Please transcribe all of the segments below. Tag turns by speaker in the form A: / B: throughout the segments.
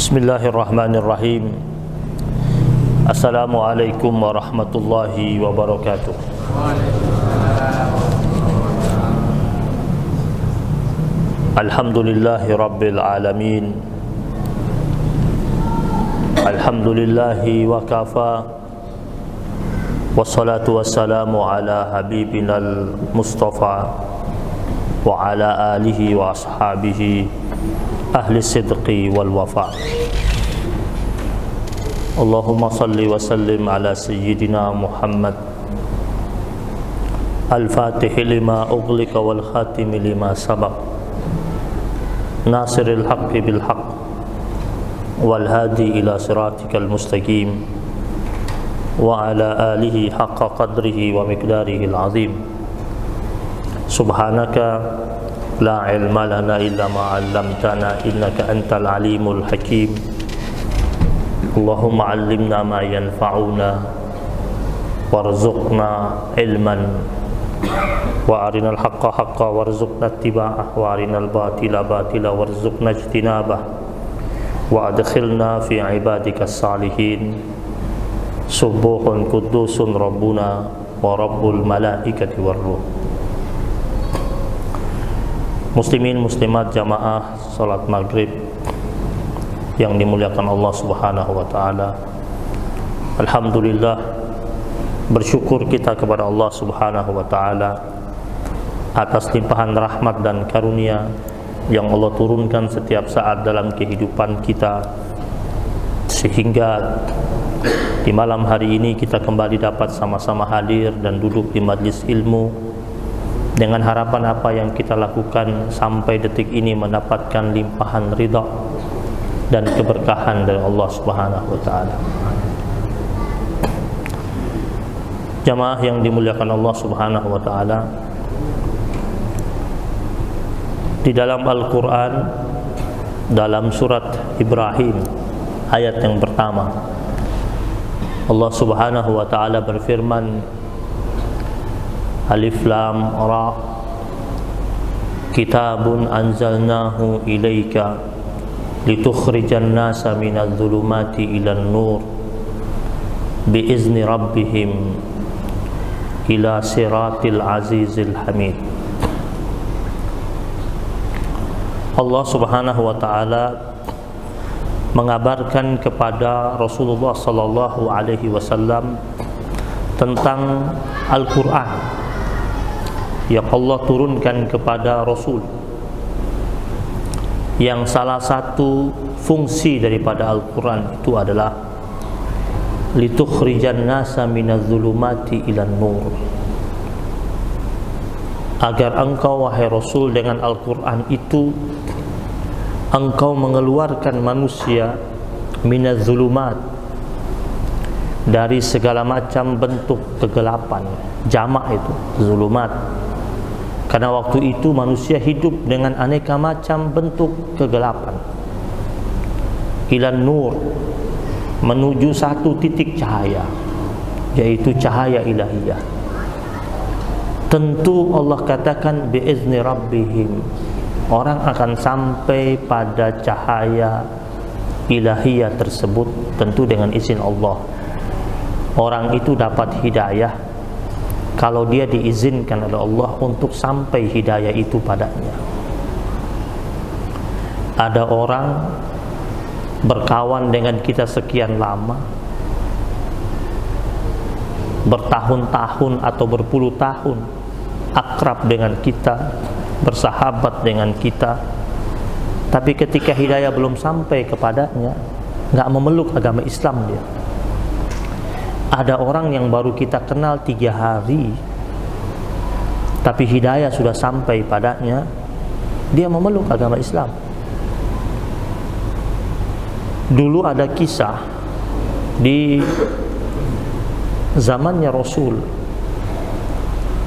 A: Bismillahirrahmanirrahim. Assalamualaikum warahmatullahi wabarakatuh. Alhamdulillahi rabbil alamin. Alhamdulillahi wa kafa. Wassalatu wassalamu ala habibinal mustafa wa ala alihi wa ashabihi ahli sidqi wal wafa. Allahumma salli wa sallim ala sayyidina Muhammad al-fatihi lima ughliqa wal khatimi lima sabaq nasiril haqqi bil haqq wal hadi ila siratikal mustaqim wa ala alihi haqqa qadrihi wa miqdarihi al-azim. Subhanaka la ilma lana illa ma 'allamtana innaka antal alimul hakim. Allahumma 'allimna ma yanfa'una warzuqna ilman wa arinal haqqa haqqa warzuqna ittiba'ah wa arinal batila batila warzuqna ijtinabah wa adkhilna fi ibadikas salihin. Subuhun qudusun rabbuna wa rabbul malaikati war ruh. Muslimin muslimat jamaah salat maghrib yang dimuliakan Allah Subhanahu wa taala. Alhamdulillah, bersyukur kita kepada Allah Subhanahu wa taala atas limpahan rahmat dan karunia yang Allah turunkan setiap saat dalam kehidupan kita, sehingga di malam hari ini kita kembali dapat sama-sama hadir dan duduk di majlis ilmu dengan harapan apa yang kita lakukan sampai detik ini mendapatkan limpahan ridha dan keberkahan dari Allah Subhanahu wa taala. Jamaah yang dimuliakan Allah Subhanahu wa taala, di dalam Al-Qur'an, dalam surat Ibrahim ayat yang pertama, Allah Subhanahu wa taala berfirman, Alif Lam Ra, Kitabun anzalnahu ilaika litukhrijan nasa minadh dhulumati ilan nur biizni rabbihim ila siratil azizil hamid. Allah Subhanahu wa taala mengabarkan kepada Rasulullah sallallahu alaihi wasallam tentang Al-Qur'an yang Allah turunkan kepada Rasul, yang salah satu fungsi daripada Al-Quran itu adalah litukhrijan nasa minadh dhulumati ilan nur, agar engkau wahai Rasul dengan Al-Quran itu engkau mengeluarkan manusia minadh dhulumat, dari segala macam bentuk kegelapan. Jamak itu zulumat, karena waktu itu manusia hidup dengan aneka macam bentuk kegelapan. Ilan nur, menuju satu titik cahaya, yaitu cahaya ilahiyah. Tentu Allah katakan biizni rabbihim, orang akan sampai pada cahaya ilahiyah tersebut tentu dengan izin Allah. Orang itu dapat hidayah kalau dia diizinkan oleh Allah untuk sampai hidayah itu padanya. Ada orang berkawan dengan kita sekian lama, bertahun-tahun atau berpuluh tahun, akrab dengan kita, bersahabat dengan kita, tapi ketika hidayah belum sampai kepadanya, nggak memeluk agama Islam dia. Ada orang yang baru kita kenal 3 hari, tapi hidayah sudah sampai padanya, dia memeluk agama Islam. Dulu ada kisah di zamannya Rasul,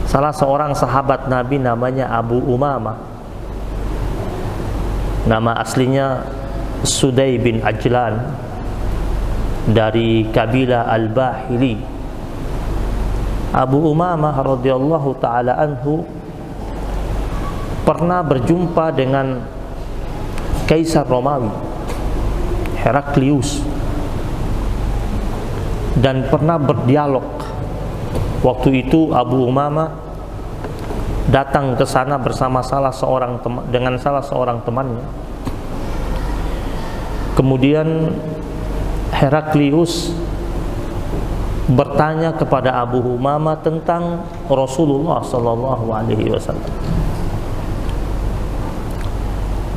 A: salah seorang sahabat Nabi namanya Abu Umamah, nama aslinya Sudai bin Ajlan, dari kabilah Al-Bahili. Abu Umamah radhiyallahu taala anhu pernah berjumpa dengan Kaisar Romawi Heraklius, dan pernah berdialog. Waktu itu Abu Umamah datang ke sana bersama salah seorang temannya. Kemudian Heraklius bertanya kepada Abu Umamah tentang Rasulullah sallallahu alaihi wasallam.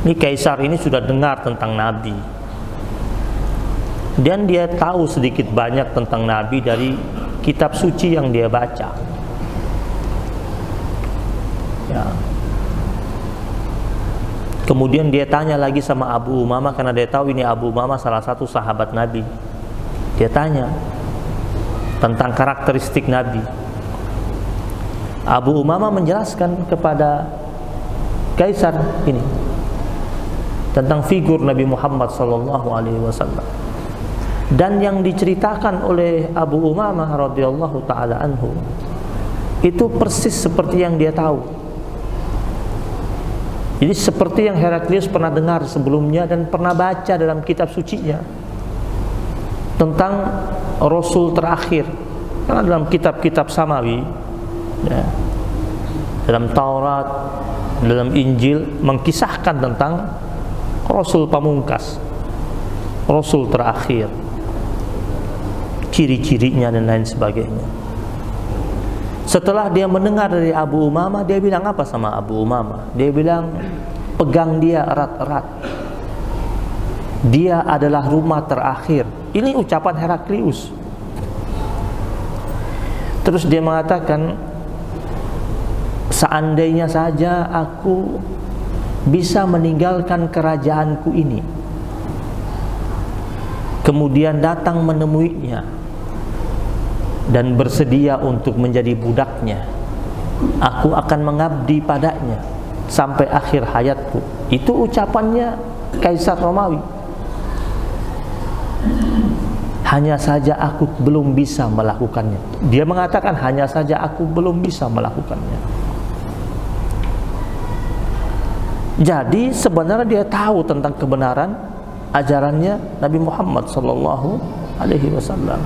A: Ini kaisar ini sudah dengar tentang Nabi, dan dia tahu sedikit banyak tentang Nabi dari kitab suci yang dia baca. Ya. Kemudian dia tanya lagi sama Abu Umamah, karena dia tahu ini Abu Umamah salah satu sahabat Nabi. Dia tanya tentang karakteristik Nabi. Abu Umamah menjelaskan kepada kaisar ini tentang figur Nabi Muhammad sallallahu alaihi wasallam. Dan yang diceritakan oleh Abu Umamah radhiyallahu taala anhu itu persis seperti yang dia tahu. Jadi seperti yang Heraklius pernah dengar sebelumnya dan pernah baca dalam kitab sucinya tentang Rasul terakhir. Karena dalam kitab-kitab Samawi, ya, dalam Taurat, dalam Injil mengkisahkan tentang Rasul pamungkas, Rasul terakhir, ciri-cirinya dan lain sebagainya. Setelah dia mendengar dari Abu Umamah, dia bilang apa sama Abu Umamah? Dia bilang, pegang dia erat-erat. Dia adalah rumah terakhir. Ini ucapan Heraklius. Terus dia mengatakan, seandainya saja aku bisa meninggalkan kerajaanku ini, kemudian datang menemuinya dan bersedia untuk menjadi budaknya, aku akan mengabdi padanya sampai akhir hayatku. Itu ucapannya Kaisar Romawi. Hanya saja aku belum bisa melakukannya. Dia mengatakan hanya saja aku belum bisa melakukannya. Jadi sebenarnya dia tahu tentang kebenaran ajarannya Nabi Muhammad sallallahu alaihi wasallam.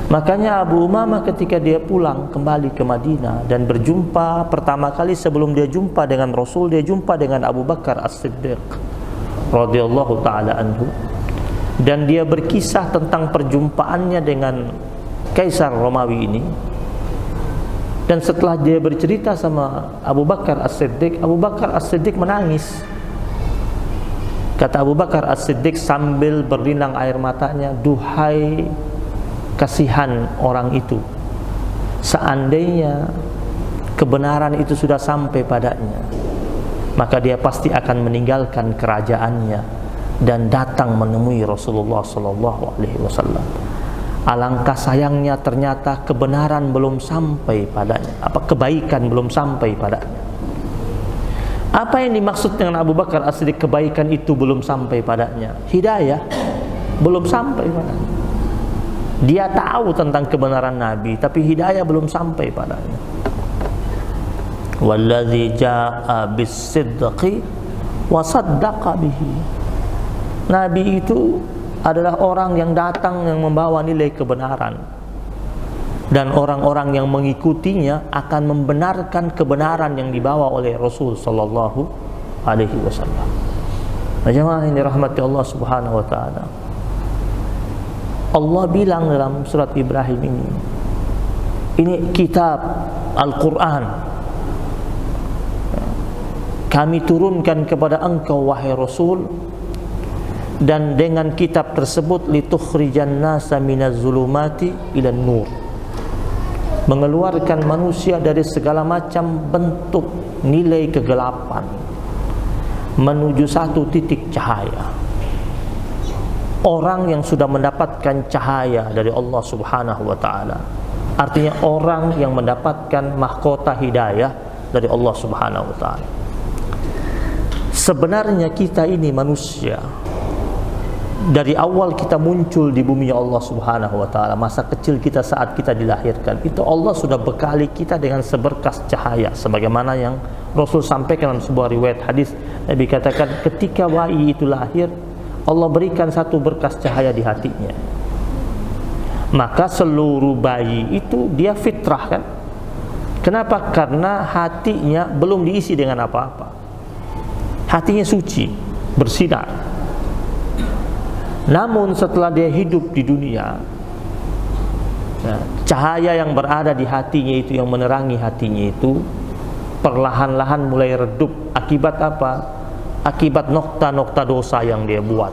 A: Makanya Abu Umamah ketika dia pulang kembali ke Madinah dan berjumpa pertama kali sebelum dia jumpa dengan Rasul, dia jumpa dengan Abu Bakar As-Siddiq radhiyallahu taala anhu, dan dia berkisah tentang perjumpaannya dengan Kaisar Romawi ini. Dan setelah dia bercerita sama Abu Bakar As-Siddiq, Abu Bakar As-Siddiq menangis. Kata Abu Bakar As-Siddiq sambil berlinang air matanya, duhai kasihan orang itu, seandainya kebenaran itu sudah sampai padanya, maka dia pasti akan meninggalkan kerajaannya dan datang menemui Rasulullah sallallahu alaihi wasallam. Alangkah sayangnya ternyata kebenaran belum sampai padanya, kebaikan belum sampai padanya. Apa yang dimaksud dengan Abu Bakar As-Siddiq kebaikan itu belum sampai padanya? Hidayah belum sampai padanya. Dia tahu tentang kebenaran Nabi, tapi hidayah belum sampai padanya. Wallazi jaa bis-sidqi wa saddaqa bihi. Nabi itu adalah orang yang datang yang membawa nilai kebenaran, dan orang-orang yang mengikutinya akan membenarkan kebenaran yang dibawa oleh Rasul sallallahu alaihi wasallam. Nah, jemaah ini rahmati Allah Subhanahu wa taala. Allah bilang dalam surat Ibrahim ini kitab Al-Quran, kami turunkan kepada engkau wahai Rasul, dan dengan kitab tersebut litukhrijan nasa minaz zulumati ilan nur, mengeluarkan manusia dari segala macam bentuk nilai kegelapan menuju satu titik cahaya. Orang yang sudah mendapatkan cahaya dari Allah Subhanahu wa taala, artinya orang yang mendapatkan mahkota hidayah dari Allah Subhanahu wa taala. Sebenarnya kita ini manusia, dari awal kita muncul di bumi Allah Subhanahu wa taala, masa kecil kita saat kita dilahirkan, itu Allah sudah bekali kita dengan seberkas cahaya, sebagaimana yang Rasul sampaikan dalam sebuah riwayat hadis. Nabi katakan ketika bayi itu lahir, Allah berikan satu berkas cahaya di hatinya. Maka seluruh bayi itu dia fitrah kan. Kenapa? Karena hatinya belum diisi dengan apa-apa. Hatinya suci, bersinar. Namun setelah dia hidup di dunia, cahaya yang berada di hatinya itu, yang menerangi hatinya itu, perlahan-lahan mulai redup. Akibat apa? Akibat nokta-nokta dosa yang dia buat.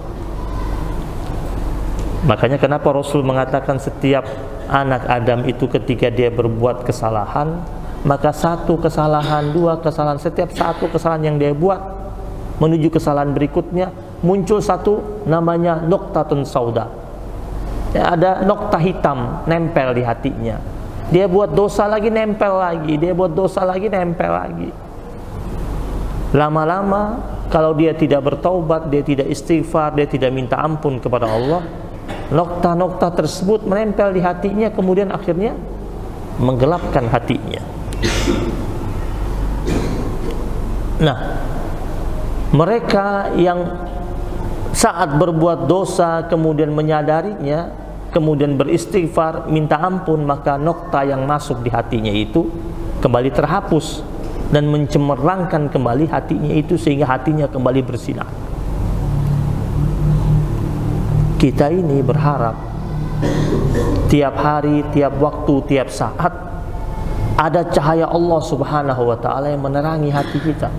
A: Makanya kenapa Rasul mengatakan setiap anak Adam itu ketika dia berbuat kesalahan, maka satu kesalahan, dua kesalahan, setiap satu kesalahan yang dia buat menuju kesalahan berikutnya muncul satu namanya noktatun sauda. Ada nokta hitam nempel di hatinya. Dia buat dosa lagi, nempel lagi. Dia buat dosa lagi, nempel lagi. Lama-lama kalau dia tidak bertaubat, dia tidak istighfar, dia tidak minta ampun kepada Allah, nokta-nokta tersebut menempel di hatinya, kemudian akhirnya menggelapkan hatinya. Nah, mereka yang saat berbuat dosa kemudian menyadarinya, kemudian beristighfar, minta ampun, maka nokta yang masuk di hatinya itu kembali terhapus dan mencemerlangkan kembali hatinya itu sehingga hatinya kembali bersinar. Kita ini berharap tiap hari, tiap waktu, tiap saat ada cahaya Allah Subhanahu wa ta'ala yang menerangi hati kita.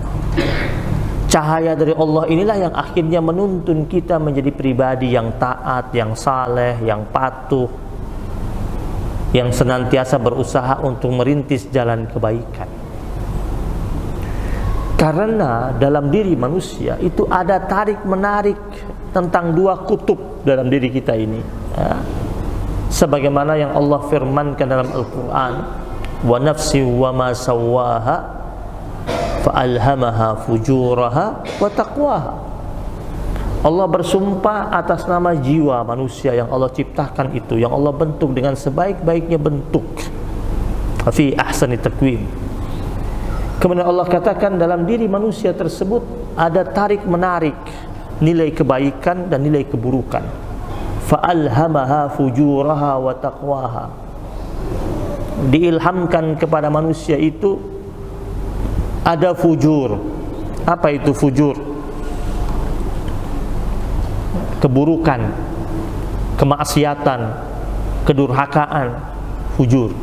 A: Cahaya dari Allah inilah yang akhirnya menuntun kita menjadi pribadi yang taat, yang saleh, yang patuh, yang senantiasa berusaha untuk merintis jalan kebaikan. Karena dalam diri manusia itu ada tarik-menarik tentang dua kutub dalam diri kita ini, ya. Sebagaimana yang Allah firmankan dalam Al-Quran, wa nafsi wa ma sawwaha fa'alhamaha fujuraha wa taqwaha. Allah bersumpah atas nama jiwa manusia yang Allah ciptakan itu, yang Allah bentuk dengan sebaik-baiknya bentuk, fi ahsani taqwim. Kemudian Allah katakan dalam diri manusia tersebut ada tarik-menarik nilai kebaikan dan nilai keburukan. Fa'alhamaha fujuraha wa taqwaha. Diilhamkan kepada manusia itu ada fujur. Apa itu fujur? Keburukan, kemaksiatan, kedurhakaan, fujur.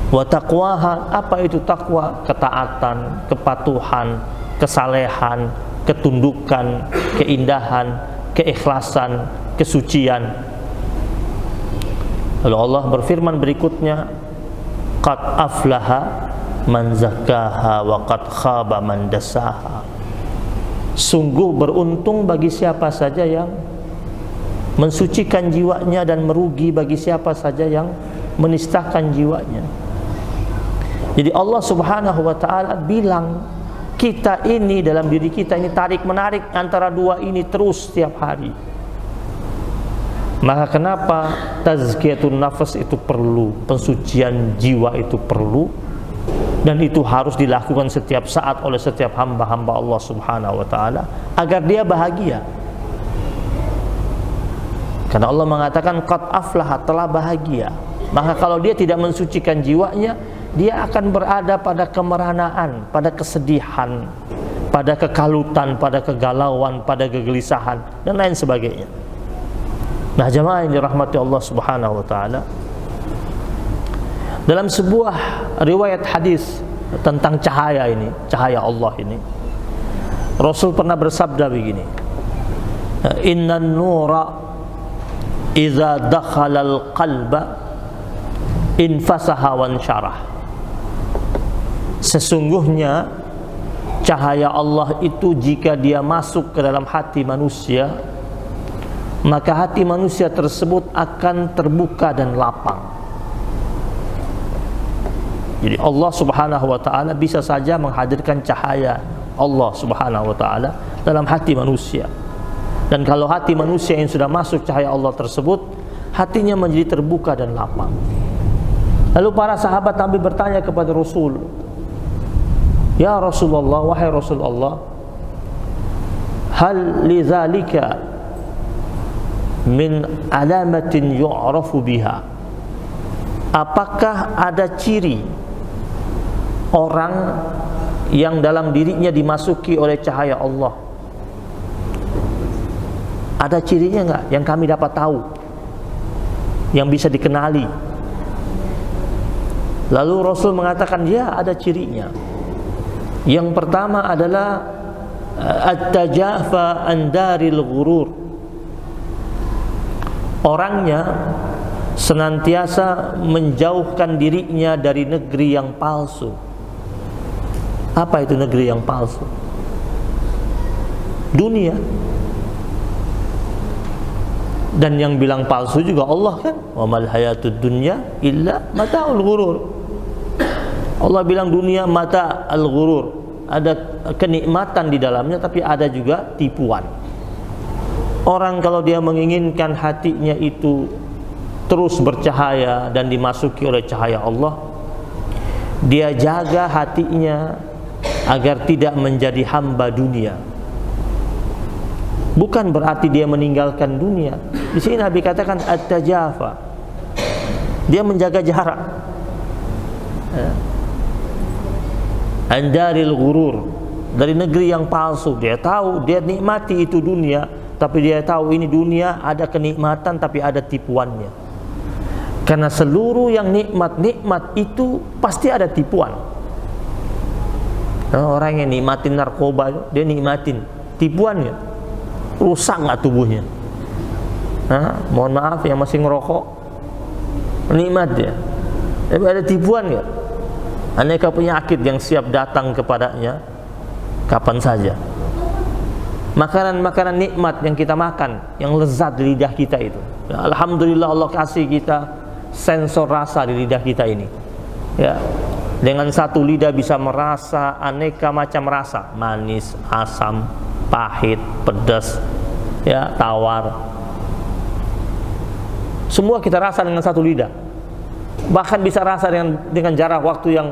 A: Wa taqwaha, apa itu takwa? Ketaatan, kepatuhan, kesalehan, ketundukan, keindahan, keikhlasan, kesucian. Lalu Allah berfirman berikutnya, qad aflaha man zakkaha wa qad khaba man dassaha. Sungguh beruntung bagi siapa saja yang mensucikan jiwanya, dan merugi bagi siapa saja yang menistakan jiwanya. Jadi Allah Subhanahu wa ta'ala bilang, kita ini dalam diri kita ini tarik-menarik antara dua ini terus setiap hari. Maka kenapa tazkiyatun nafas itu perlu, pensucian jiwa itu perlu, dan itu harus dilakukan setiap saat oleh setiap hamba-hamba Allah Subhanahu wa ta'ala agar dia bahagia. Karena Allah mengatakan qad aflaha, telah bahagia. Maka kalau dia tidak mensucikan jiwanya, dia akan berada pada kemeranaan, pada kesedihan, pada kekalutan, pada kegalauan, pada kegelisahan, dan lain sebagainya. Nah, jemaah yang dirahmati Allah Subhanahu wa ta'ala, dalam sebuah riwayat hadis tentang cahaya ini, cahaya Allah ini, Rasul pernah bersabda begini, innan nura idza dakhala al-qalba infasaha wan syarah. Sesungguhnya cahaya Allah itu jika dia masuk ke dalam hati manusia, maka hati manusia tersebut akan terbuka dan lapang. Jadi Allah Subhanahu wa ta'ala bisa saja menghadirkan cahaya Allah Subhanahu wa ta'ala dalam hati manusia. Dan kalau hati manusia yang sudah masuk cahaya Allah tersebut, hatinya menjadi terbuka dan lapang. Lalu para sahabat Nabi bertanya kepada Rasul, ya Rasulullah, wahai Rasulullah, hal lidzalika min alamatin yu'rafu biha, apakah ada ciri orang yang dalam dirinya dimasuki oleh cahaya Allah? Ada cirinya enggak yang kami dapat tahu, yang bisa dikenali? Lalu Rasul mengatakan, ya, ada cirinya. Yang pertama adalah at-tajafa an daril ghurur. Orangnya senantiasa menjauhkan dirinya dari negeri yang palsu. Apa itu negeri yang palsu? Dunia. Dan yang bilang palsu juga Allah kan, wa mal hayatud dunya illa mata'ul ghurur. Allah bilang dunia mata al-ghurur, ada kenikmatan di dalamnya tapi ada juga tipuan. Orang kalau dia menginginkan hatinya itu terus bercahaya dan dimasuki oleh cahaya Allah, dia jaga hatinya agar tidak menjadi hamba dunia. Bukan berarti dia meninggalkan dunia. Di sini Nabi katakan at-tajafa, dia menjaga jarak. Andaril ghurur, dari negeri yang palsu. Dia tahu, dia nikmati itu dunia, tapi dia tahu ini dunia ada kenikmatan tapi ada tipuannya. Karena seluruh yang nikmat itu pasti ada tipuan. Orang yang nikmatin narkoba, dia nikmatin tipuannya, rusak nggak tubuhnya? Mohon maaf yang masih ngerokok, nikmat dia, tapi ada tipuan nggak? Aneka penyakit yang siap datang kepadanya kapan saja. Makanan-makanan nikmat yang kita makan, yang lezat di lidah kita itu, ya, alhamdulillah Allah kasih kita sensor rasa di lidah kita ini, ya. Dengan satu lidah bisa merasa aneka macam rasa, manis, asam, pahit, pedas, ya, tawar. Semua kita rasa dengan satu lidah. Bahkan bisa rasa dengan jarak waktu yang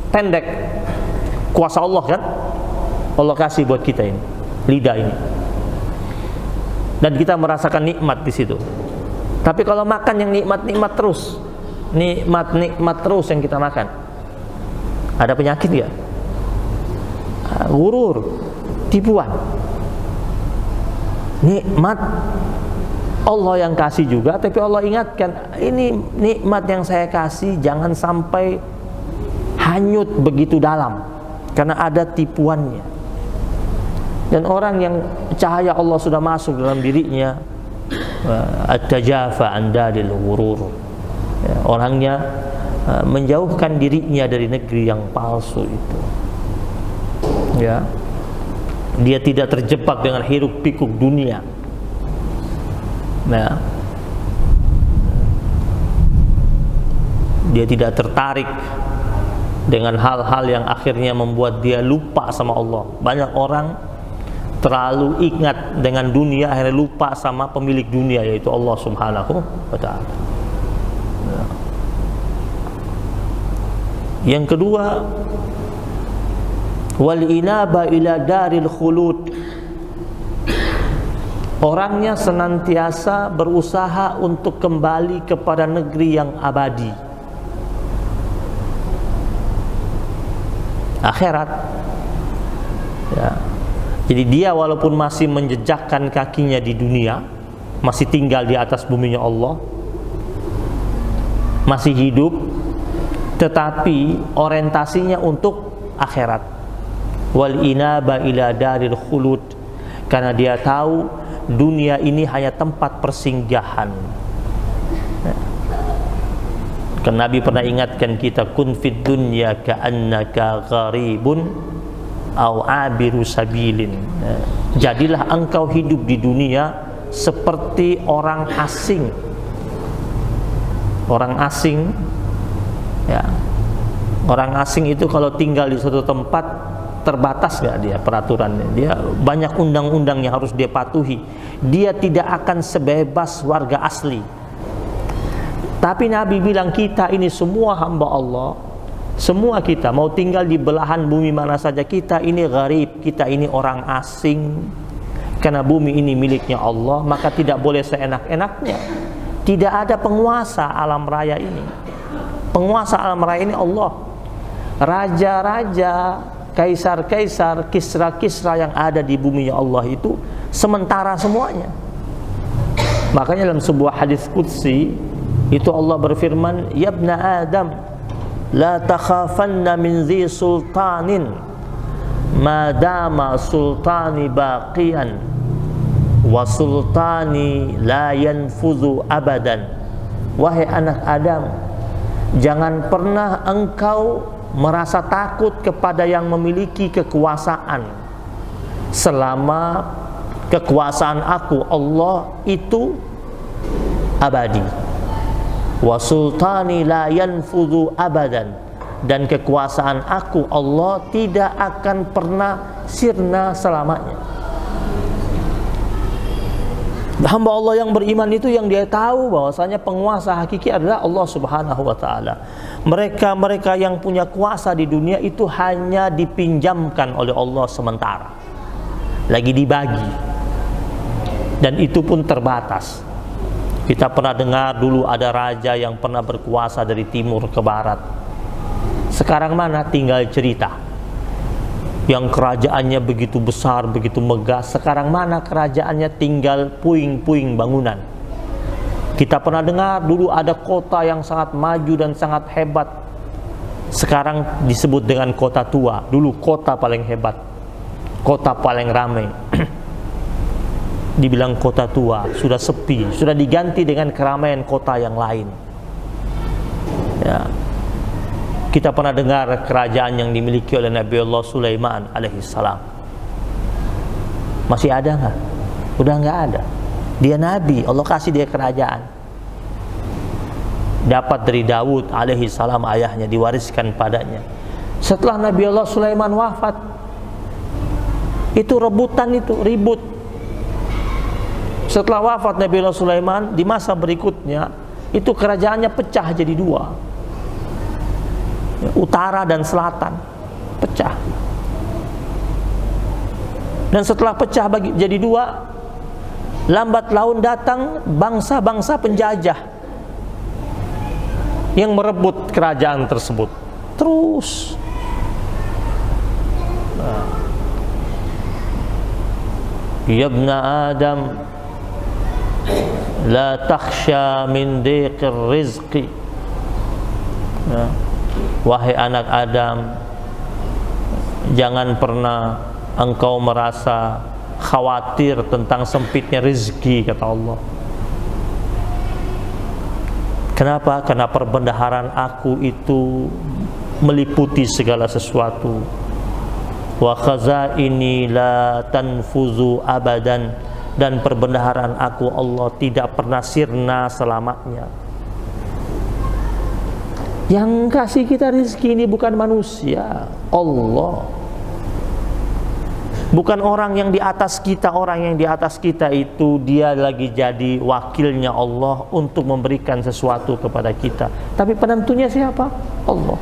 A: pendek. Kuasa Allah kan, Allah kasih buat kita ini, lidah ini. Dan kita merasakan nikmat di situ. Tapi kalau makan yang nikmat-nikmat terus, nikmat terus yang kita makan, ada penyakit ya? Ghurur, tipuan. Nikmat Allah yang kasih juga, tapi Allah ingatkan, ini nikmat yang saya kasih jangan sampai hanyut begitu dalam, karena ada tipuannya. Dan orang yang cahaya Allah sudah masuk dalam dirinya, at-tajafa an daril ghurur, ya, orangnya menjauhkan dirinya dari negeri yang palsu itu, ya. Dia tidak terjebak dengan hiruk pikuk dunia. Nah, dia tidak tertarik dengan hal-hal yang akhirnya membuat dia lupa sama Allah. Banyak orang terlalu ingat dengan dunia, akhirnya lupa sama pemilik dunia, yaitu Allah Subhanahu wa ta'ala. Nah. Yang kedua, wal inaba ila daril khulud. Orangnya senantiasa berusaha untuk kembali kepada negeri yang abadi, akhirat, ya. Jadi dia walaupun masih menjejakkan kakinya di dunia, masih tinggal di atas buminya Allah, masih hidup, tetapi orientasinya untuk akhirat. Wal inaba ila daril khulud, karena dia tahu dunia ini hanya tempat persinggahan. Kan Nabi pernah ingatkan kita, kun fid dunya ka'annaka gharibun aw abiru sabilin. Jadilah engkau hidup di dunia seperti orang asing. Orang asing, ya. Orang asing itu kalau tinggal di suatu tempat, terbatas gak dia peraturannya? Dia banyak undang-undang yang harus dia patuhi. Dia tidak akan sebebas warga asli. Tapi Nabi bilang kita ini semua hamba Allah, Semua kita mau tinggal di belahan bumi mana saja, kita ini gharib, kita ini orang asing. Karena bumi ini miliknya Allah, maka tidak boleh seenak-enaknya. Tidak ada penguasa alam raya ini. Penguasa alam raya ini Allah. Raja-raja, kaisar-kaisar, kisra-kisra yang ada di bumi Allah itu sementara semuanya. Makanya dalam sebuah hadis qudsi itu Allah berfirman, "Ya ibna Adam, la takhafanna min dhi sultanin ma dama sultani baqiyan wa sultani la yanfudhu abadan." Wahai anak Adam, jangan pernah engkau merasa takut kepada yang memiliki kekuasaan selama kekuasaan aku Allah itu abadi. Wa sultani la yanfudhu abadan, dan kekuasaan aku Allah tidak akan pernah sirna selamanya. Hamba Allah yang beriman itu yang dia tahu bahwasanya penguasa hakiki adalah Allah Subhanahu wa taala. Mereka yang punya kuasa di dunia itu hanya dipinjamkan oleh Allah sementara. Lagi dibagi. Dan itu pun terbatas. Kita pernah dengar dulu ada raja yang pernah berkuasa dari timur ke barat. Sekarang mana? Tinggal cerita. Yang kerajaannya begitu besar, begitu megah. Sekarang mana kerajaannya tinggal puing-puing bangunan. Kita pernah dengar dulu ada kota yang sangat maju dan sangat hebat. Sekarang disebut dengan kota tua. Dulu kota paling hebat, kota paling ramai. Dibilang kota tua, sudah sepi, sudah diganti dengan keramaian kota yang lain. Ya. Kita pernah dengar kerajaan yang dimiliki oleh Nabi Allah Sulaiman alaihissalam. Masih ada nggak? Udah nggak ada. Dia nabi, Allah kasih dia kerajaan. Dapat dari Daud alaihissalam, ayahnya, diwariskan padanya. Setelah Nabi Allah Sulaiman wafat, itu rebutan, itu ribut. Setelah wafat Nabi Allah Sulaiman, di masa berikutnya itu kerajaannya pecah jadi dua. Utara dan selatan pecah. Dan setelah pecah jadi dua, lambat laun datang bangsa-bangsa penjajah yang merebut kerajaan tersebut. Terus Ya ibna Adam, la takhsha min diqir rizqi. Wahai anak Adam, jangan pernah engkau merasa khawatir tentang sempitnya rezeki, kata Allah. Kenapa? Karena perbendaharaan aku itu meliputi segala sesuatu. Wa khazaini la tanfuzu abadan, dan perbendaharaan aku Allah tidak pernah sirna selamanya. Yang kasih kita rezeki ini bukan manusia, Allah. Bukan orang yang di atas kita. Orang yang di atas kita itu dia lagi jadi wakilnya Allah untuk memberikan sesuatu kepada kita. Tapi penentunya siapa? Allah.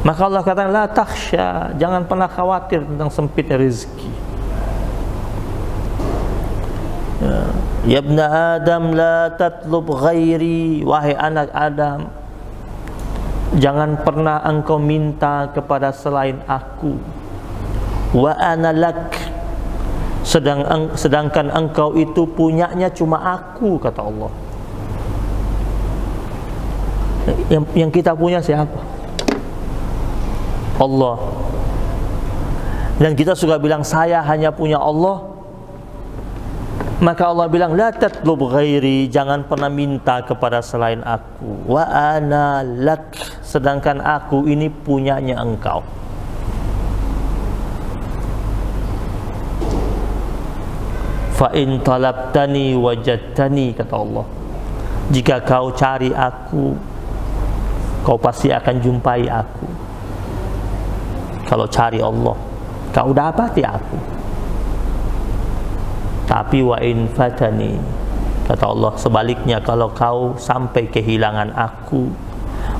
A: Maka Allah katakan, la takhsha, jangan pernah khawatir tentang sempitnya rezeki. Ya ibna Adam, la tatlub ghairi, wahai anak Adam, jangan pernah engkau minta kepada selain aku. Wa ana lak, sedangkan engkau itu punyanya cuma aku, kata Allah. Yang kita punya siapa? Allah. Dan kita suka bilang saya hanya punya Allah. Maka Allah bilang, la tatlub ghairi, jangan pernah minta kepada selain aku. Wa ana lak, sedangkan aku ini punyanya engkau. Fa in talabtani wajadtani, kata Allah. Jika kau cari aku, kau pasti akan jumpai aku. Kalau cari Allah, kau dapati aku. Tapi wa in fatani, kata Allah, sebaliknya kalau kau sampai kehilangan aku,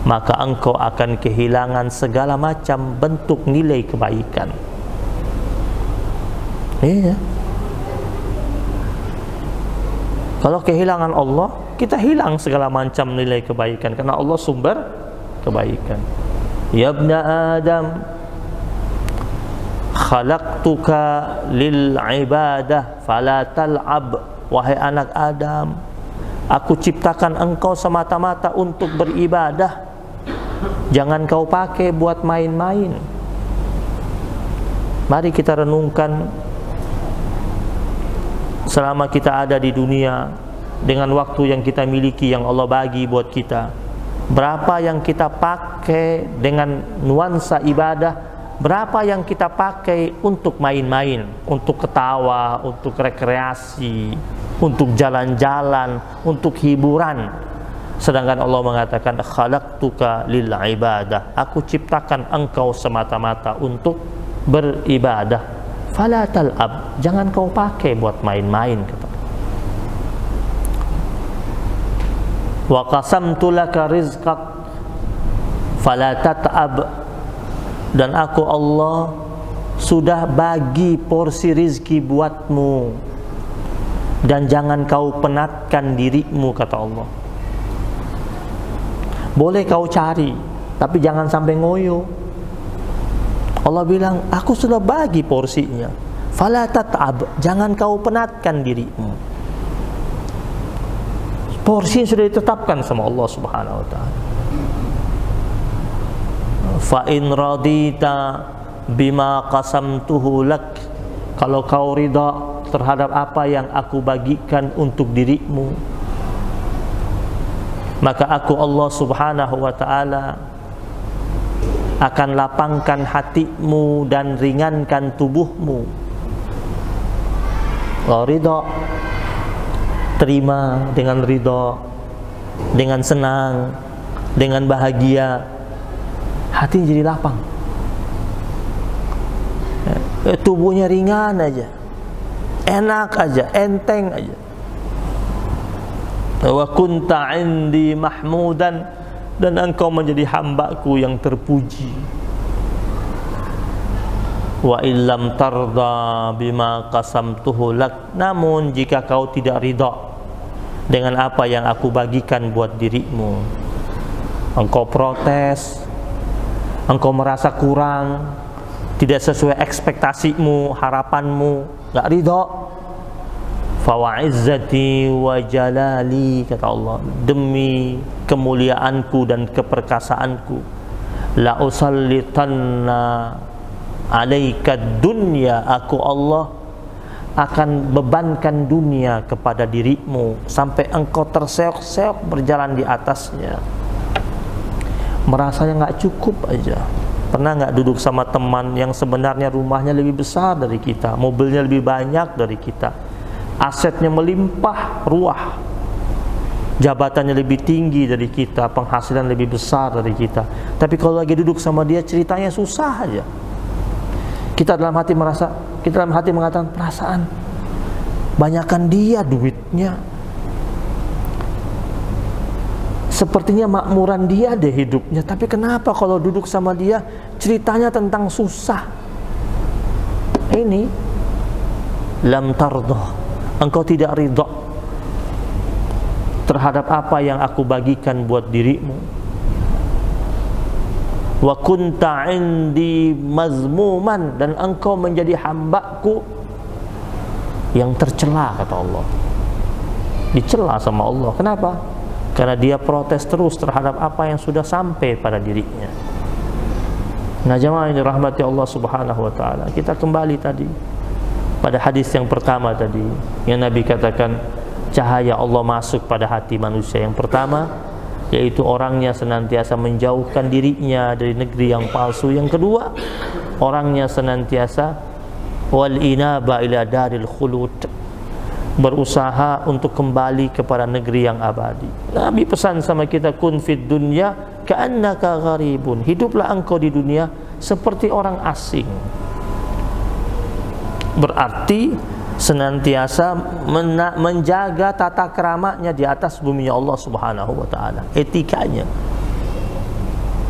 A: maka engkau akan kehilangan segala macam bentuk nilai kebaikan. Iya. Kalau kehilangan Allah, kita hilang segala macam nilai kebaikan, karena Allah sumber kebaikan. Ya ibna Adam, khalaqtuka lil ibadah fala tal'ab. Wahai anak Adam, aku ciptakan engkau semata-mata untuk beribadah, jangan kau pakai buat main-main. Mari kita renungkan, selama kita ada di dunia, dengan waktu yang kita miliki, yang Allah bagi buat kita, berapa yang kita pakai dengan nuansa ibadah, berapa yang kita pakai untuk main-main, untuk ketawa, untuk rekreasi, untuk jalan-jalan, untuk hiburan. Sedangkan Allah mengatakan khalaqtuka lil ibadah, aku ciptakan engkau semata-mata untuk beribadah. Fala tal'ab, jangan kau pakai buat main-main, kata. Wa qasamtu laka rizqak fala tat'ab, dan aku Allah sudah bagi porsi rizki buatmu, dan jangan kau penatkan dirimu, kata Allah. Boleh kau cari, tapi jangan sampai ngoyo. Allah bilang, aku sudah bagi porsinya. Fala tat'ab, jangan kau penatkan dirimu. Porsi sudah ditetapkan sama Allah Subhanahu wa ta'ala. Fa in radita bima qasamtuhu lak, kalau kau ridha terhadap apa yang aku bagikan untuk dirimu, maka aku Allah Subhanahu wa ta'ala akan lapangkan hatimu dan ringankan tubuhmu. Kalau ridha, terima dengan ridha, dengan senang, dengan bahagia, hati jadi lapang. Tubuhnya ringan aja, enak aja, enteng aja. Wa kunta indi mahmudan, dan engkau menjadi hambaku yang terpuji. Wa illam tarda bima qasamtuhu lak, namun jika kau tidak ridha dengan apa yang aku bagikan buat dirimu, engkau protes, engkau merasa kurang, tidak sesuai ekspektasimu, harapanmu, gak ridha, fa wa izzati wa jalali, kata Allah, demi kemuliaanku dan keperkasaanku, la usallitanna alaika dunya, aku Allah akan bebankan dunia kepada dirimu sampai engkau terseok-seok berjalan di atasnya. Merasanya nggak cukup aja. Pernah nggak duduk sama teman yang sebenarnya rumahnya lebih besar dari kita, mobilnya lebih banyak dari kita, asetnya melimpah ruah, jabatannya lebih tinggi dari kita, penghasilan lebih besar dari kita, tapi kalau lagi duduk sama dia ceritanya susah aja. Kita dalam hati mengatakan, perasaan banyakan dia duitnya, sepertinya makmuran dia deh hidupnya, tapi kenapa kalau duduk sama dia ceritanya tentang susah. Ini lam tardah, engkau tidak ridha terhadap apa yang aku bagikan buat dirimu. Wa kunta indi mazmuman, dan engkau menjadi hambaku yang tercela, kata Allah. Dicela sama Allah. Kenapa? Karena dia protes terus terhadap apa yang sudah sampai pada dirinya. Nah jemaah ini rahmati Allah Subhanahu wa ta'ala, kita kembali tadi pada hadis yang pertama tadi, yang Nabi katakan cahaya Allah masuk pada hati manusia. Yang pertama, yaitu orangnya senantiasa menjauhkan dirinya dari negeri yang palsu. Yang kedua, orangnya senantiasa wal inaba ila daril khulud, berusaha untuk kembali kepada negeri yang abadi. Nabi pesan sama kita, kun fid dunya ka'annaka gharibun, hiduplah engkau di dunia seperti orang asing. Berarti senantiasa menjaga tata keramanya di atas bumi Allah Subhanahu wa ta'ala, etikanya.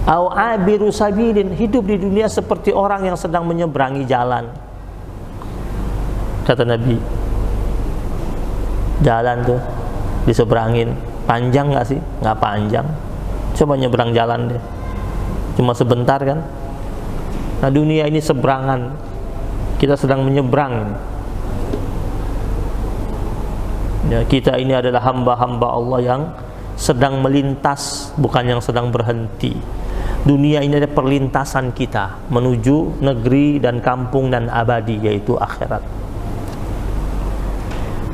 A: Au abiru sabilin, hidup di dunia seperti orang yang sedang menyeberangi jalan. Kata Nabi, jalan tuh diseberangin, panjang nggak sih? Nggak panjang. Coba nyebrang jalan deh, cuma sebentar kan. Nah, dunia ini seberangan, kita sedang menyeberang. Ya, kita ini adalah hamba-hamba Allah yang sedang melintas, bukan yang sedang berhenti. Dunia ini adalah perlintasan kita menuju negeri dan kampung dan abadi, yaitu akhirat.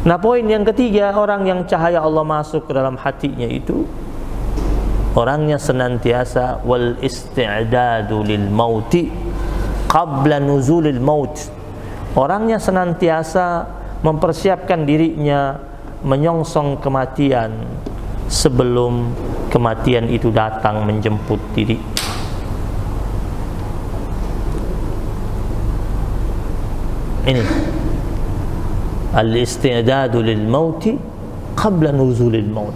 A: Nah, poin yang ketiga, orang yang cahaya Allah masuk ke dalam hatinya itu orangnya senantiasa wal isti'dadu lil mauti qabla nuzulil maut. Orangnya senantiasa mempersiapkan dirinya menyongsong kematian sebelum kematian itu datang menjemput diri. Ini al-isti'dadu lil mauti qabla nuzulil maut.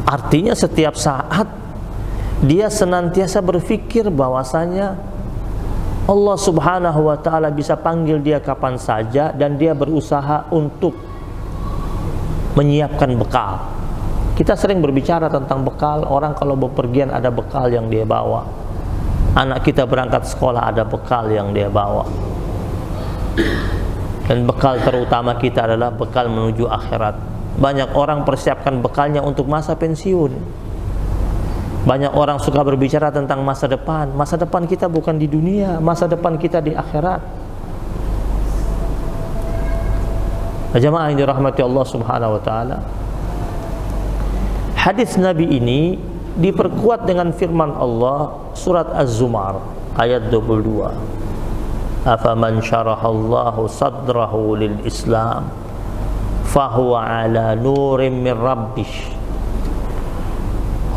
A: Artinya setiap saat dia senantiasa berpikir bahwasanya Allah Subhanahu wa ta'ala bisa panggil dia kapan saja, dan dia berusaha untuk menyiapkan bekal. Kita sering berbicara tentang bekal. Orang kalau bepergian ada bekal yang dia bawa. Anak kita berangkat sekolah ada bekal yang dia bawa. Dan bekal terutama kita adalah bekal menuju akhirat. Banyak orang persiapkan bekalnya untuk masa pensiun. Banyak orang suka berbicara tentang masa depan. Masa depan kita bukan di dunia, masa depan kita di akhirat. Jamaah yang dirahmati Allah Subhanahu wa ta'ala, hadis Nabi ini diperkuat dengan firman Allah surat Az-Zumar ayat 22. Afaman syarahallahu sadrahu lil Islam fahuwa ala nurim min rabbih.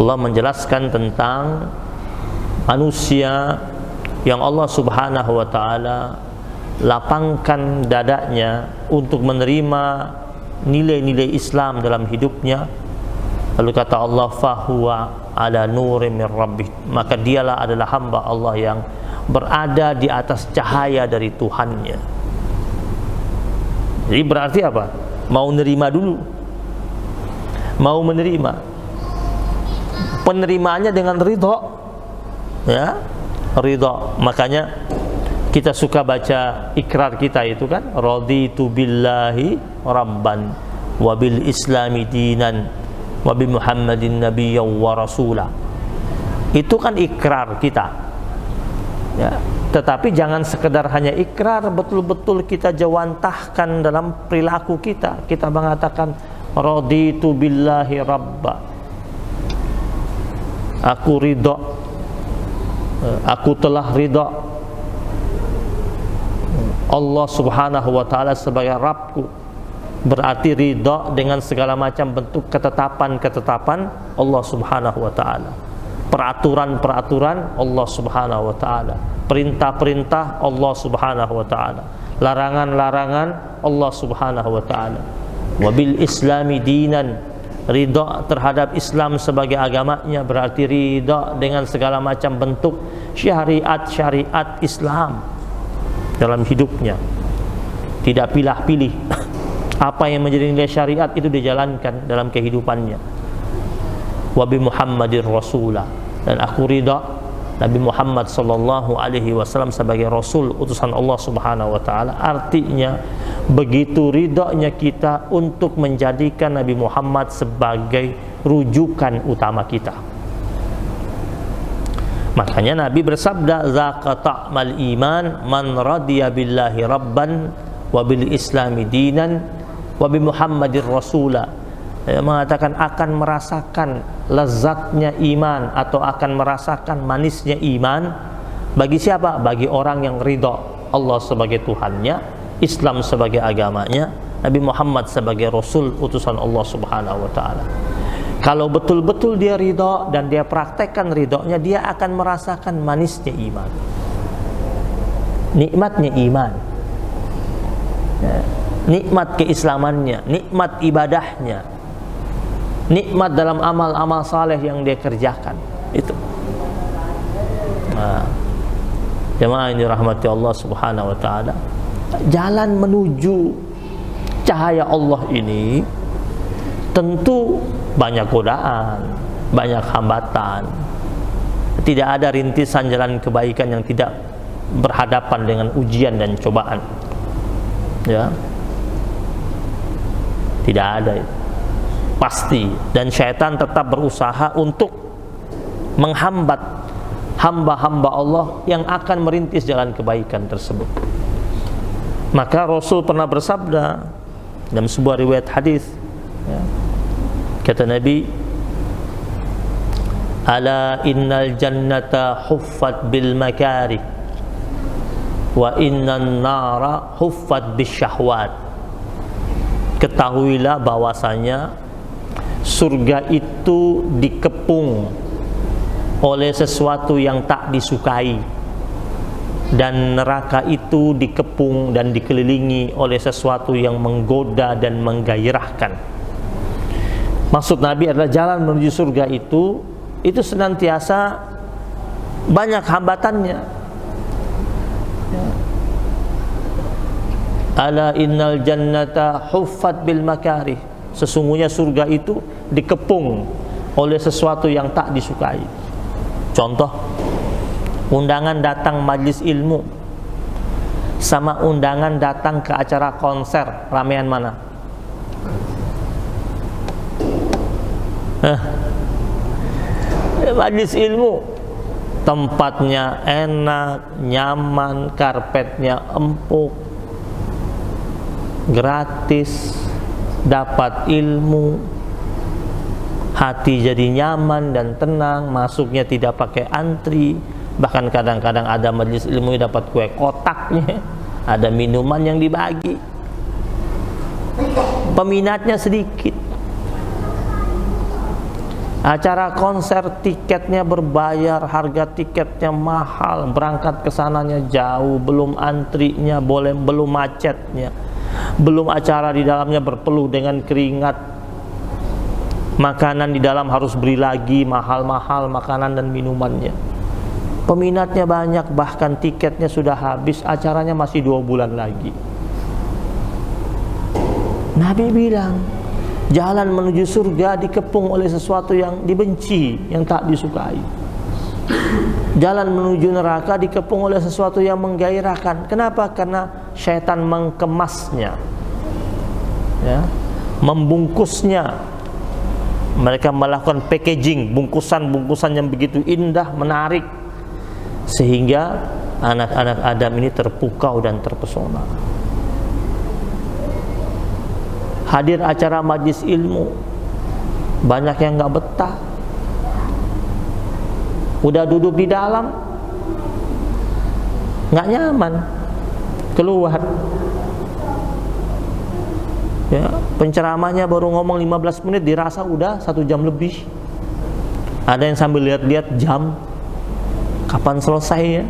A: Allah menjelaskan tentang manusia yang Allah Subhanahu wa ta'ala lapangkan dadanya untuk menerima nilai-nilai Islam dalam hidupnya. Lalu kata Allah, fahuwa ala nurim min rabbih, maka dialah adalah hamba Allah yang berada di atas cahaya dari Tuhannya. Jadi berarti apa? Mau nerima dulu, mau menerima. Penerimaannya dengan ridho, ya, ridho. Makanya kita suka baca ikrar kita itu kan, raditu billahi rabban wa bil islami dinan wa bi muhammadin nabiyyan wa rasula. Itu kan ikrar kita, ya. Tetapi jangan sekedar hanya ikrar, betul-betul kita jawantahkan dalam perilaku kita. Kita mengatakan raditu billahi rabba, aku ridho, aku telah ridho Allah Subhanahu wa ta'ala sebagai Rabbku. Berarti ridho dengan segala macam bentuk ketetapan-ketetapan Allah Subhanahu wa ta'ala, peraturan-peraturan Allah Subhanahu wa ta'ala, perintah-perintah Allah Subhanahu wa ta'ala, larangan-larangan Allah Subhanahu wa ta'ala. Wabil islami dinan, ridho terhadap Islam sebagai agamanya, berarti ridho dengan segala macam bentuk syariat-syariat Islam dalam hidupnya. Tidak pilih-pilih. Apa yang menjadi nilai syariat itu dijalankan dalam kehidupannya. Wa bi Muhammadir Rasulah, dan aku ridho Nabi Muhammad sallallahu alaihi wasallam sebagai rasul utusan Allah Subhanahu wa taala. Artinya begitu ridhonya kita untuk menjadikan Nabi Muhammad sebagai rujukan utama kita. Makanya Nabi bersabda, "Zaqa ta'mal iman man radiya billahi rabban wa bil islami dinan wa bi Muhammadir rasula." Mengatakan akan merasakan lezatnya iman atau akan merasakan manisnya iman bagi siapa? Bagi orang yang ridho Allah sebagai Tuhannya, Islam sebagai agamanya, Nabi Muhammad sebagai Rasul utusan Allah Subhanahu wa ta'ala. Kalau betul-betul dia ridho dan dia praktekkan ridhonya, dia akan merasakan manisnya iman, nikmatnya iman, nikmat keislamannya, nikmat ibadahnya, nikmat dalam amal-amal saleh yang dia kerjakan. Itu Nah, jemaah yang dirahmati Allah Subhanahu wa taala, jalan menuju cahaya Allah ini tentu banyak godaan, banyak hambatan. Tidak ada rintisan jalan kebaikan yang tidak berhadapan dengan ujian dan cobaan. Ya. Tidak ada itu. Pasti, dan syaitan tetap berusaha untuk menghambat hamba-hamba Allah yang akan merintis jalan kebaikan tersebut. Maka Rasul pernah bersabda dalam sebuah riwayat hadis, ya, kata Nabi, ala innal jannata huffat bil makarih wa innan nara huffat bis syahwat. Ketahuilah bahwasanya surga itu dikepung oleh sesuatu yang tak disukai, dan neraka itu dikepung dan dikelilingi oleh sesuatu yang menggoda dan menggairahkan. Maksud Nabi adalah jalan menuju surga itu senantiasa banyak hambatannya. Ala innal jannata huffat bil makarih. Sesungguhnya surga itu dikepung oleh sesuatu yang tak disukai. Contoh, undangan datang majlis ilmu sama undangan datang ke acara konser, ramean mana? Majlis ilmu, tempatnya enak, nyaman, karpetnya empuk, gratis, dapat ilmu, hati jadi nyaman dan tenang, masuknya tidak pakai antri, bahkan kadang-kadang ada majelis ilmu dapat kue kotaknya, ada minuman yang dibagi, peminatnya sedikit. Acara konser tiketnya berbayar, harga tiketnya mahal, berangkat ke sananya jauh, belum antrinya, belum macetnya, belum acara di dalamnya berpeluh dengan keringat, makanan di dalam harus beli lagi, mahal-mahal makanan dan minumannya. Peminatnya banyak, bahkan tiketnya sudah habis, acaranya masih 2 bulan lagi. Nabi bilang, jalan menuju surga dikepung oleh sesuatu yang dibenci, yang tak disukai. Jalan menuju neraka dikepung oleh sesuatu yang menggairahkan. Kenapa? Karena syaitan mengemasnya, ya, membungkusnya. Mereka melakukan packaging, bungkusan-bungkusan yang begitu indah, menarik, sehingga anak-anak Adam ini terpukau dan terpesona. Hadir acara majlis ilmu, banyak yang nggak betah. Udah duduk di dalam, nggak nyaman, keluar. Ya, penceramahnya baru ngomong 15 menit, dirasa udah 1 jam lebih. Ada yang sambil lihat-lihat jam, kapan selesai ya.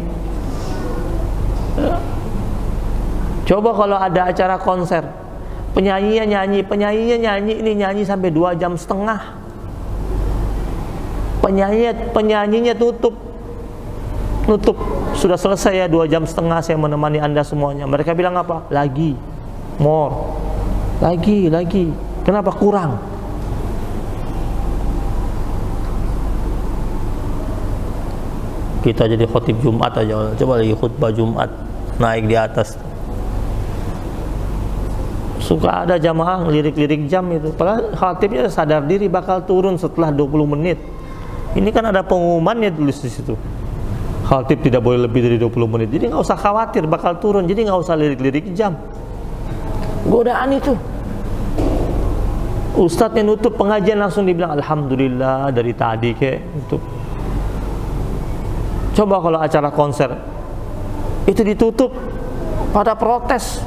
A: Coba kalau ada acara konser, penyanyinya nyanyi, ini nyanyi sampai 2,5 jam. Penyanyinya tutup, sudah selesai ya, 2,5 jam saya menemani Anda semuanya. Mereka bilang apa? Lagi, more, lagi. Kenapa? Kurang. Kita jadi khotib Jumat aja, coba lagi khutbah Jumat, naik di atas. Suka ada jamaah lirik-lirik jam itu, padahal khatibnya sadar diri bakal turun setelah 20 menit. Ini kan ada pengumumannya tulis di situ. Khatib tidak boleh lebih dari 20 menit. Jadi nggak usah khawatir bakal turun. Jadi nggak usah lirik-lirik jam. Godaan itu. Ustadznya nutup pengajian langsung dibilang alhamdulillah dari tadi kayak itu. Coba kalau acara konser itu ditutup, pada protes.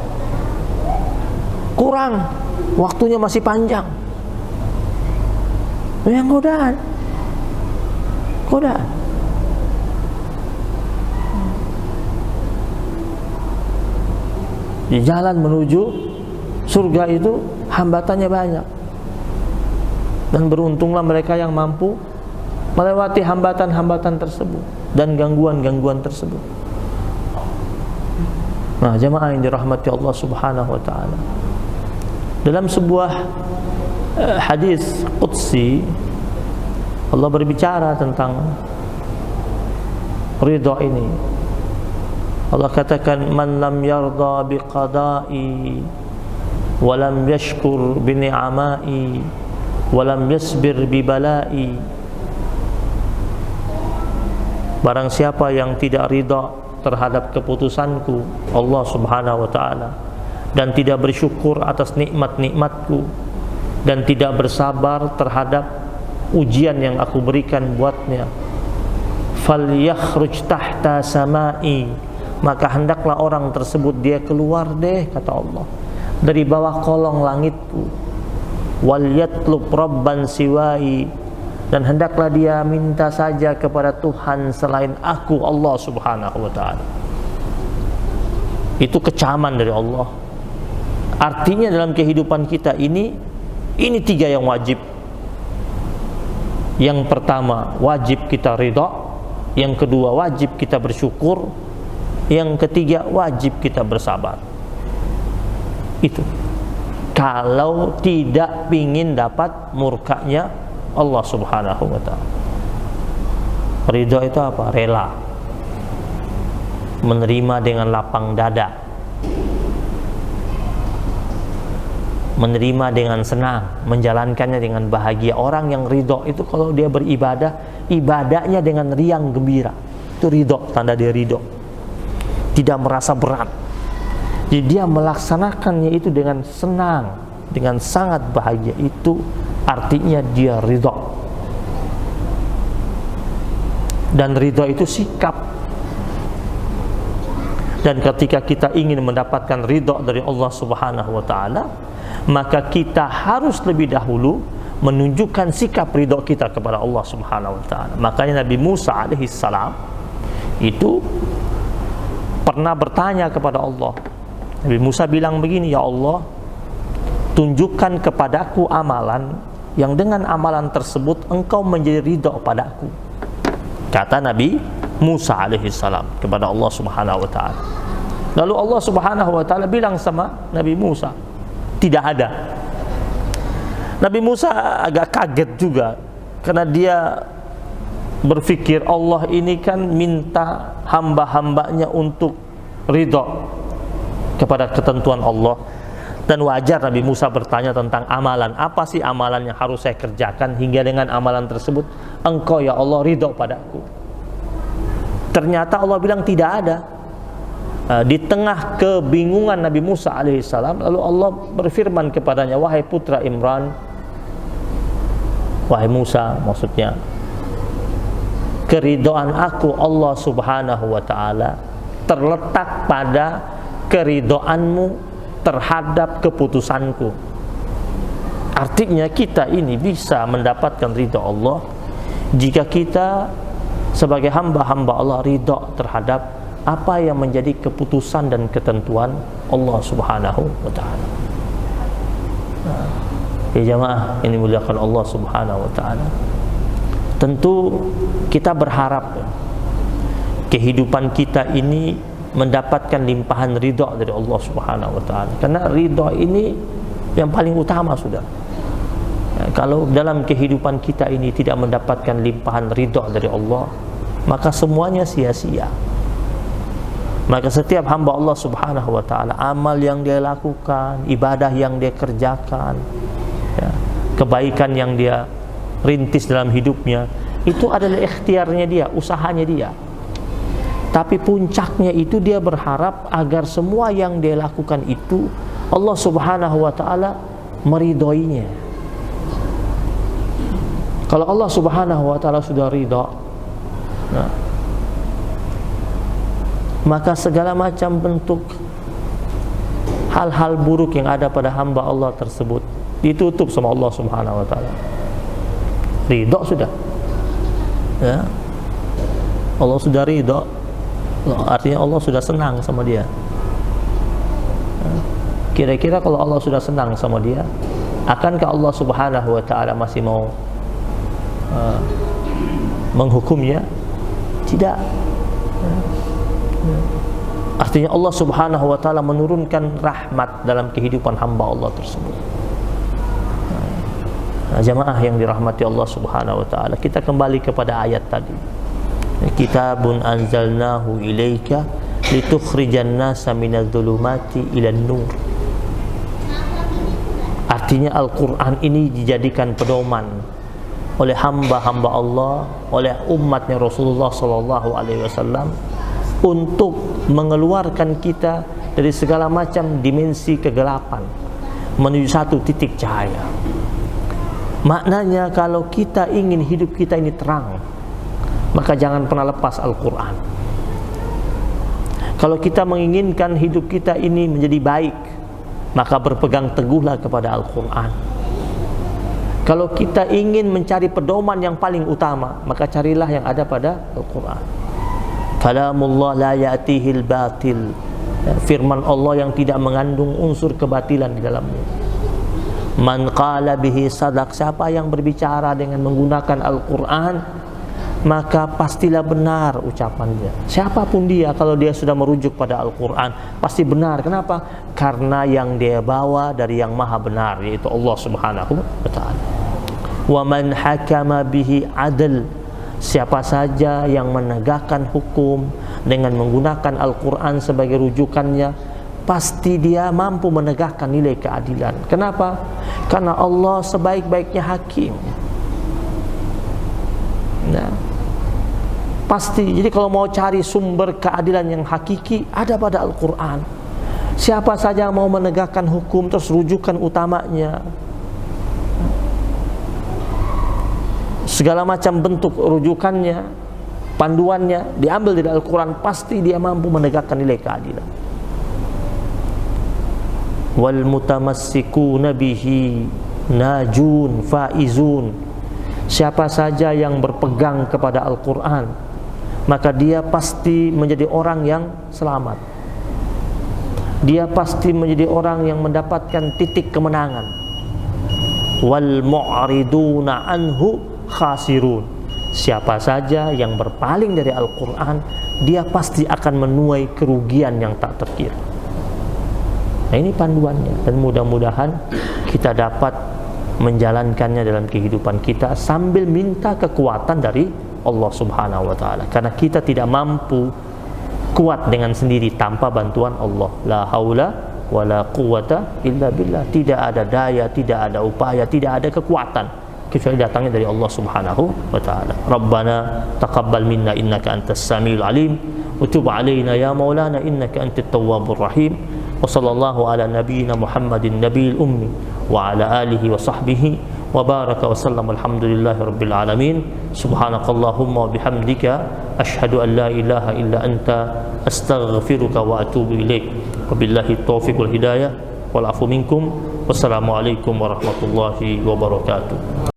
A: Kurang, waktunya masih panjang. Yang godaan. Di jalan menuju surga itu hambatannya banyak. Dan beruntunglah mereka yang mampu melewati hambatan-hambatan tersebut. dan gangguan-gangguan tersebut. Nah, jamaah yang dirahmati Allah Subhanahu wa taala, dalam sebuah hadis qudsi Allah berbicara tentang ridha ini. Allah katakan, man lam yarda biqada'i wa lam yashkur bi ni'amai wa lam yasbir bi bala'i. Barang siapa yang tidak ridha terhadap keputusanku Allah Subhanahu wa taala dan tidak bersyukur atas nikmat-nikmatku dan tidak bersabar terhadap ujian yang aku berikan buatnya, falyakhruj tahta samai, maka hendaklah orang tersebut dia keluar deh, kata Allah, dari bawah kolong langitku, wal yatlub rabban siwai, dan hendaklah dia minta saja kepada Tuhan selain aku, Allah Subhanahu wa taala. Itu kecaman dari Allah. Artinya dalam kehidupan kita ini tiga yang wajib. Yang pertama, wajib kita ridha. Yang kedua, wajib kita bersyukur. Yang ketiga, wajib kita bersabar. Itu kalau tidak ingin dapat murkanya Allah Subhanahu wa taala. Ridha itu apa? Rela, menerima dengan lapang dada, menerima dengan senang, menjalankannya dengan bahagia. Orang yang ridha itu kalau dia beribadah, ibadahnya dengan riang gembira. Itu ridha, tanda dia ridha. Tidak merasa berat. Jadi dia melaksanakannya itu dengan senang, dengan sangat bahagia. Itu artinya dia ridha. Dan ridha itu sikap. Dan ketika kita ingin mendapatkan ridha dari Allah Subhanahu wa taala, maka kita harus lebih dahulu menunjukkan sikap ridha kita kepada Allah Subhanahu wa taala. Makanya Nabi Musa alaihissalam itu pernah bertanya kepada Allah. Nabi Musa bilang begini, ya Allah, tunjukkan kepadaku amalan yang dengan amalan tersebut engkau menjadi ridha padaku. Kata Nabi Musa alaihissalam kepada Allah Subhanahu wa taala. Lalu Allah Subhanahu wa taala bilang sama Nabi Musa, tidak ada. Nabi Musa agak kaget juga, karena dia berpikir Allah ini kan minta hamba-hambanya untuk ridha kepada ketentuan Allah. Dan wajar Nabi Musa bertanya tentang amalan. Apa sih amalan yang harus saya kerjakan hingga dengan amalan tersebut engkau ya Allah ridha padaku? Ternyata Allah bilang tidak ada. Di tengah kebingungan Nabi Musa alaihissalam, lalu Allah berfirman kepadanya, wahai putra Imran, wahai Musa, maksudnya keridhaan aku Allah Subhanahu wa taala terletak pada keridhaanmu terhadap keputusanku. Artinya kita ini bisa mendapatkan ridha Allah jika kita sebagai hamba-hamba Allah ridha terhadap apa yang menjadi keputusan dan ketentuan Allah Subhanahu wa taala. Ya jamaah ini muliakan Allah Subhanahu wa taala. Tentu kita berharap kehidupan kita ini mendapatkan limpahan ridha dari Allah Subhanahu wa taala. Karena ridha ini yang paling utama sudah. Kalau dalam kehidupan kita ini tidak mendapatkan limpahan ridha dari Allah, maka semuanya sia-sia. Maka setiap hamba Allah Subhanahu wa taala, amal yang dia lakukan, ibadah yang dia kerjakan, ya, kebaikan yang dia rintis dalam hidupnya, itu adalah ikhtiarnya dia, usahanya dia. Tapi puncaknya itu dia berharap agar semua yang dia lakukan itu Allah Subhanahu wa taala meridhoinya. Kalau Allah Subhanahu wa taala sudah ridha, nah, maka segala macam bentuk hal-hal buruk yang ada pada hamba Allah tersebut ditutup sama Allah Subhanahu wa taala. Ridha sudah, ya, Allah sudah ridha, artinya Allah sudah senang sama dia. Kira-kira kalau Allah sudah senang sama dia, akankah Allah Subhanahu wa taala masih mau menghukumnya? Tidak. Artinya Allah Subhanahu wa taala menurunkan rahmat dalam kehidupan hamba Allah tersebut. Nah, jamaah yang dirahmati Allah Subhanahu wa taala, kita kembali kepada ayat tadi. Kitabun anzalnahu ilaika litukhrijan nasa minadh-dhulumati ilan nur. Artinya Al-Quran ini dijadikan pedoman oleh hamba-hamba Allah, oleh umatnya Rasulullah SAW untuk mengeluarkan kita dari segala macam dimensi kegelapan menuju satu titik cahaya. Maknanya kalau kita ingin hidup kita ini terang, maka jangan pernah lepas Al-Quran. Kalau kita menginginkan hidup kita ini menjadi baik, maka berpegang teguhlah kepada Al-Quran. Kalau kita ingin mencari pedoman yang paling utama, maka carilah yang ada pada Al-Quran. Kalamullah la ya'tihil batil. Firman Allah yang tidak mengandung unsur kebatilan di dalamnya. Man qala bihi sadaq. Siapa yang berbicara dengan menggunakan Al-Quran, maka pastilah benar ucapannya. Siapapun dia, kalau dia sudah merujuk pada Al-Quran, pasti benar. Kenapa? Karena yang dia bawa dari yang maha benar, yaitu Allah Subhanahu wa ta'ala. Wa man hakama bihi adl. Siapa saja yang menegakkan hukum dengan menggunakan Al-Quran sebagai rujukannya, pasti dia mampu menegakkan nilai keadilan. Kenapa? Karena Allah sebaik-baiknya hakim. Nah, pasti. Jadi kalau mau cari sumber keadilan yang hakiki, ada pada Al-Quran. Siapa saja mau menegakkan hukum, terus rujukan utamanya, segala macam bentuk rujukannya, panduannya diambil dari Al-Quran, pasti dia mampu menegakkan nilai keadilan. Wal mutamassikuna bihi najun faizun. Siapa saja yang berpegang kepada Al-Quran, maka dia pasti menjadi orang yang selamat. Dia pasti menjadi orang yang mendapatkan titik kemenangan. Wal mu'riduna anhu khasirun. Siapa saja yang berpaling dari Al-Quran, dia pasti akan menuai kerugian yang tak terkira. Nah, ini panduannya, dan mudah-mudahan kita dapat menjalankannya dalam kehidupan kita sambil minta kekuatan dari Allah Subhanahu wa ta'ala. Karena kita tidak mampu kuat dengan sendiri tanpa bantuan Allah. La haula wa la quwata illa billah. Tidak ada daya, tidak ada upaya, tidak ada kekuatan kecuali datangnya dari Allah Subhanahu wa ta'ala. Rabbana taqabbal minna innaka antas samiul alim wa tub alaina ya maulana innaka antat tawwabur rahim. Wa sallallahu ala nabiyyina Muhammadin nabiyil ummi wa ala alihi wa sahbihi wa baraka wa sallam. Alhamdulillahi rabbil alamin. Subhanakallahumma wa bihamdika asyhadu an la ilaha illa anta astaghfiruka wa atubu ilaik. Wabillahi taufiq wal hidayah wal afu minkum. Wassalamualaikum warahmatullahi wabarakatuh.